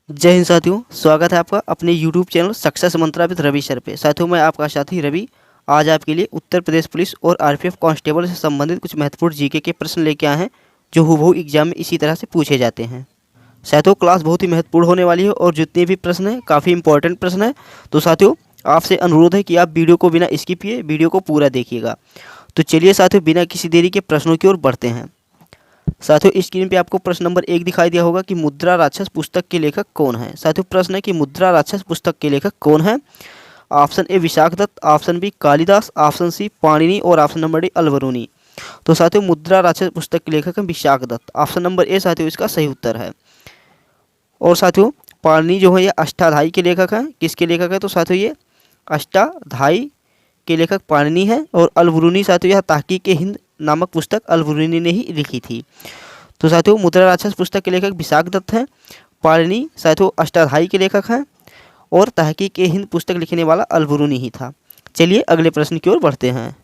जय हिंद साथियों, स्वागत है आपका अपने YouTube channel success mantra with Ravi sir पे। साथियों, मैं आपका साथी रवि आज आपके लिए उत्तर प्रदेश पुलिस और आरपीएफ कांस्टेबल से संबंधित कुछ महत्वपूर्ण जीके के प्रश्न लेके आए हैं जो हूबहू एग्जाम में इसी तरह से पूछे जाते हैं। साथियों, क्लास बहुत ही महत्वपूर्ण होने वाली है और जितने भी प्रश्न हैं काफ़ी इंपॉर्टेंट प्रश्न है। तो साथियों, आपसे अनुरोध है कि आप वीडियो को बिना स्किप किए वीडियो को पूरा देखिएगा। तो चलिए साथियों, बिना किसी देरी के प्रश्नों की ओर बढ़ते हैं। साथियों, स्क्रीन पे आपको प्रश्न नंबर 1 दिखाई दिया होगा कि मुद्रा राक्षस पुस्तक के लेखक कौन है। साथियों, प्रश्न है कि मुद्रा राक्षस पुस्तक के लेखक कौन है। Option A Vishakha Datta, option B Kalidasa, option C Panini और ऑप्शन नंबर डी अलबरूनी। तो साथियों, मुद्रा राक्षस पुस्तक के लेखक है Vishakha Datta. Option number A साथियों इसका सही उत्तर है। और साथियों, पाणिनि जो है ये अष्टाध्यायी के लेखक हैं। किसके लेखक है? तो साथियों ये अष्टाध्यायी के लेखक पाणिनि है। और अलबरूनी साथियों यह तहकीक हिंद नामक पुस्तक अलबरूनी ने ही लिखी थी। तो साथियों, मुद्रा राक्षस पुस्तक के लेखक विशाख दत्त हैं। पाणिनि साथियों अष्टाध्यायी के लेखक हैं और तहकीक हिंद पुस्तक लिखने वाला अलबरूनी ही था। चलिए अगले प्रश्न की ओर बढ़ते हैं।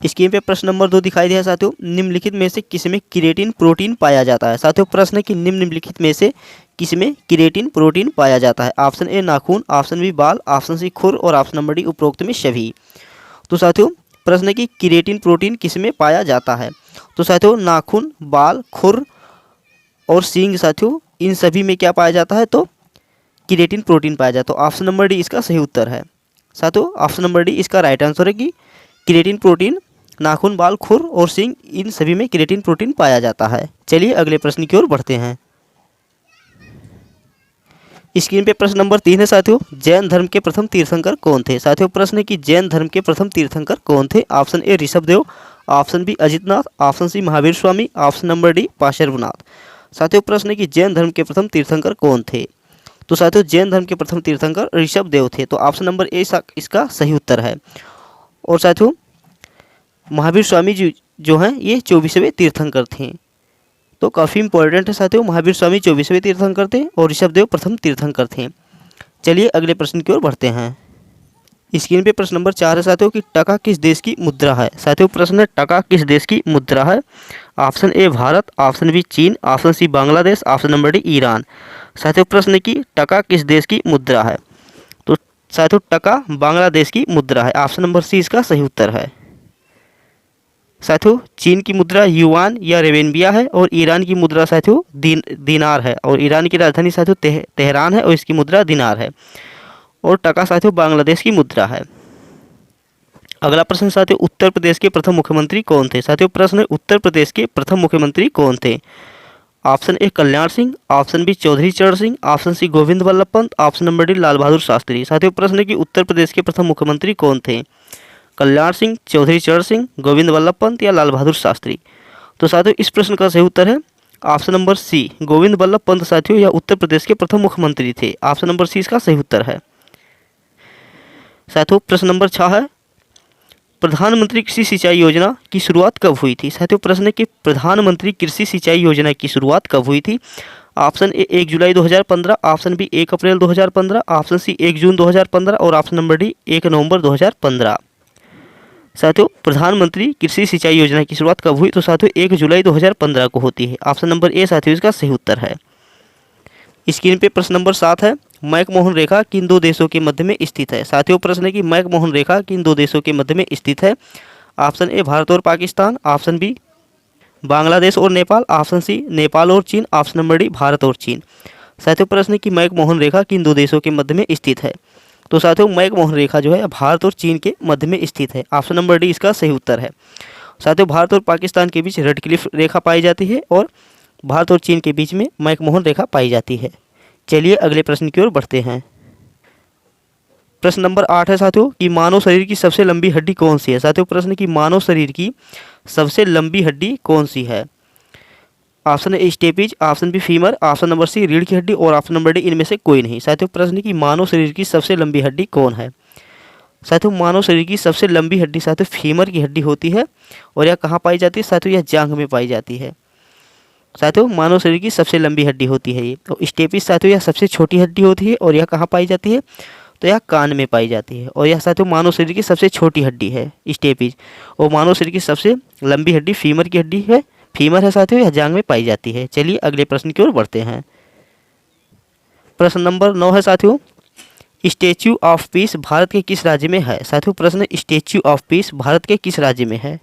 स्क्रीन पे प्रश्न नंबर 2 दिखाई दिया है। साथियों, निम्नलिखित में से किसमें केराटिन प्रोटीन पाया जाता है। साथियों, प्रश्न है कि निम्नलिखित में से किसमें केराटिन प्रोटीन पाया जाता है। ऑप्शन ए नाखून, ऑप्शन बी बाल, ऑप्शन सी खुर और ऑप्शन नंबर डी उपरोक्त में सभी। तो साथियों, प्रश्न है कि केराटिन प्रोटीन किसमें पाया जाता है। तो साथियों, नाखून, बाल, खुर और सींग साथियों इन सभी में क्या पाया जाता है? तो केराटिन प्रोटीन पाया जाता है। तो ऑप्शन नंबर डी इसका सही उत्तर है। साथियों, ऑप्शन नंबर डी इसका राइट आंसर है कि केराटिन प्रोटीन नाखून, बाल, खुर और सींग इन सभी में केराटिन प्रोटीन पाया जाता है। चलिए अगले प्रश्न की ओर बढ़ते हैं। स्क्रीन पे प्रश्न नंबर 3 है। साथियों, जैन धर्म के प्रथम तीर्थंकर कौन थे। साथियों, प्रश्न है कि जैन धर्म के प्रथम तीर्थंकर कौन थे। Option A Rishabhdev, option B Ajitnath, option C Mahavir Swami, option number D Parshvanath. साथियों, प्रश्न है कि जैन धर्म के प्रथम तीर्थंकर कौन थे। तो साथियों, जैन धर्म के प्रथम तीर्थंकर ऋषभदेव थे। तो ऑप्शन नंबर ए इसका सही उत्तर है। और साथियों, महावीर स्वामी जी जो हैं ये 24वें तीर्थंकर थे। तो काफ़ी इंपॉर्टेंट है साथियों, महावीर स्वामी 24वें तीर्थंकर थे और ऋषभदेव प्रथम तीर्थंकर थे। चलिए अगले प्रश्न की ओर बढ़ते हैं। स्क्रीन पे प्रश्न नंबर 4 है साथियों कि टका किस देश की मुद्रा है। साथियों, प्रश्न है टका किस देश की मुद्रा है। Option A Bharat, option B चीन, option C Bangladesh, option number D Iran. साथियों, प्रश्न है कि टका किस देश की मुद्रा है। तो साथियों, टका बांग्लादेश की मुद्रा है। ऑप्शन नंबर सी इसका सही उत्तर है। साथियों, चीन की मुद्रा युआन या रेवेनबिया है और ईरान की मुद्रा साथियों दिनार है। और ईरान की राजधानी साथियों तेहरान है और इसकी मुद्रा दिनार है। और टका साथियों बांग्लादेश की मुद्रा है। अगला प्रश्न साथियों, उत्तर प्रदेश के प्रथम मुख्यमंत्री कौन थे। साथियों, प्रश्न है उत्तर प्रदेश के प्रथम मुख्यमंत्री कौन थे। Option A Kalyan Singh, option B Chaudhary Charan Singh, option C Govind Vallabh Pant, option number D Lal Bahadur Shastri. साथियों, प्रश्न है कि उत्तर प्रदेश के प्रथम मुख्यमंत्री कौन थे। कल्याण सिंह, चौधरी चरण सिंह, गोविंद वल्लभ पंत या लाल बहादुर शास्त्री। तो साथियों, इस प्रश्न का सही उत्तर है option number C Govind Vallabh Pant. साथियों, यह उत्तर प्रदेश के प्रथम मुख्यमंत्री थे। ऑप्शन नंबर सी इसका सही उत्तर है। साथियों, प्रश्न नंबर 6 है, प्रधानमंत्री कृषि सिंचाई योजना की शुरुआत कब हुई थी। साथियों, प्रश्न है कि प्रधानमंत्री कृषि सिंचाई योजना की शुरुआत कब हुई थी। ऑप्शन ए 1 जुलाई 2015, ऑप्शन बी 1 अप्रैल 2015, ऑप्शन सी 1 जून 2015 और ऑप्शन नंबर डी 1 नवंबर 2015। साथियों, प्रधानमंत्री कृषि सिंचाई योजना की शुरुआत कब हुई। तो साथियों 1 जुलाई 2015 को होती है। ऑप्शन नंबर ए साथियों इसका सही उत्तर है। स्क्रीन पे प्रश्न नंबर 7 है, मैकमोहन रेखा किन दो देशों के मध्य में स्थित है। साथियों, प्रश्न है कि मैकमोहन रेखा किन दो देशों के मध्य में स्थित है। ऑप्शन ए भारत और पाकिस्तान, ऑप्शन बी बांग्लादेश और नेपाल, ऑप्शन सी नेपाल और चीन, ऑप्शन नंबर डी भारत और चीन। साथियों, प्रश्न है कि मैकमोहन रेखा किन दो देशों के मध्य में स्थित है। तो साथियों, मैकमोहन रेखा जो है भारत और चीन के मध्य में स्थित है। ऑप्शन नंबर डी इसका सही उत्तर है। साथियों, भारत और पाकिस्तान के बीच रेडक्लिफ रेखा पाई जाती है और भारत और चीन के बीच में मैकमोहन रेखा पाई जाती है। चलिए अगले प्रश्न की ओर बढ़ते हैं। प्रश्न नंबर 8 है साथियों कि मानव शरीर की सबसे लंबी हड्डी कौन सी है। साथियों, प्रश्न की मानव शरीर की सबसे लंबी हड्डी कौन सी है। Option A stapes, option B femur, option number C रीढ़ की हड्डी और ऑप्शन नंबर डी इनमें से कोई नहीं। साथियों, प्रश्न की मानव शरीर की सबसे लंबी हड्डी कौन है। साथियों, मानव शरीर की सबसे लंबी हड्डी साथियों फीमर की हड्डी होती है। और यह कहाँ पाई जाती है। साथियों, यह जांघ में पाई जाती है। साथियों, मानव शरीर की सबसे लंबी हड्डी होती है ये। तो स्टेपिज साथियों यह सबसे छोटी हड्डी होती है और यह कहाँ पाई जाती है। तो यह कान में पाई जाती है। और यह साथियों मानव शरीर की सबसे छोटी हड्डी है स्टेपिज। और मानव शरीर की सबसे लंबी हड्डी फीमर की हड्डी है, फीमर है साथियों, यह जांघ में पाई जाती है। चलिए अगले प्रश्न की ओर बढ़ते हैं। प्रश्न नंबर 9 है साथियों, स्टैच्यू ऑफ पीस भारत के किस राज्य में है। साथियों प्रश्न, स्टैच्यू ऑफ पीस भारत के किस राज्य में है।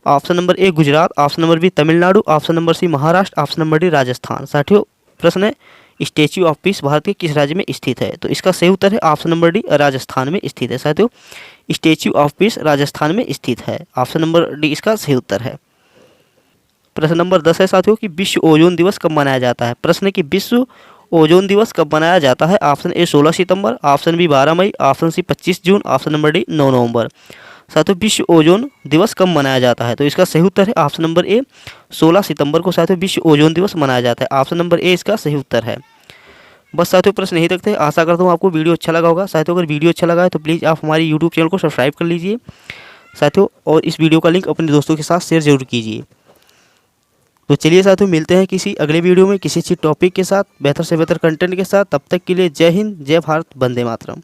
Option number A Gujarat, option number B Tamil Nadu, option number C Maharashtra, option number D Rajasthan. साथियों प्रश्न है, स्टैच्यू ऑफ पीस भारत के किस राज्य में स्थित है। तो इसका सही उत्तर है ऑप्शन नंबर डी राजस्थान में स्थित है। साथियों स्टैच्यू ऑफ पीस राजस्थान में स्थित है, ऑप्शन नंबर डी इसका सही उत्तर है। प्रश्न नंबर 10 है साथियों कि विश्व ओजोन दिवस कब मनाया जाता है। प्रश्न है कि विश्व ओजोन दिवस कब मनाया जाता है। ऑप्शन ए 16 सितंबर, ऑप्शन बी 12 मई, ऑप्शन सी 25 जून, ऑप्शन नंबर डी 9 नवंबर। साथियों विश्व ओजोन दिवस कब मनाया जाता है। तो इसका सही उत्तर है ऑप्शन नंबर ए 16 सितंबर को साथियों विश्व ओजोन दिवस मनाया जाता है, ऑप्शन नंबर ए इसका सही उत्तर है। बस साथियों प्रश्न यही तक थे। आशा करता हूँ आपको वीडियो अच्छा लगा होगा। साथियों अगर वीडियो अच्छा लगा है तो प्लीज़ आप हमारे यूट्यूब चैनल को सब्सक्राइब कर लीजिए साथियों, और इस वीडियो का लिंक अपने दोस्तों के साथ शेयर जरूर कीजिए। तो चलिए साथियों मिलते हैं किसी अगले वीडियो में किसी अच्छी टॉपिक के साथ, बेहतर से बेहतर कंटेंट के साथ। तब तक के लिए जय हिंद, जय भारत, वंदे मातरम।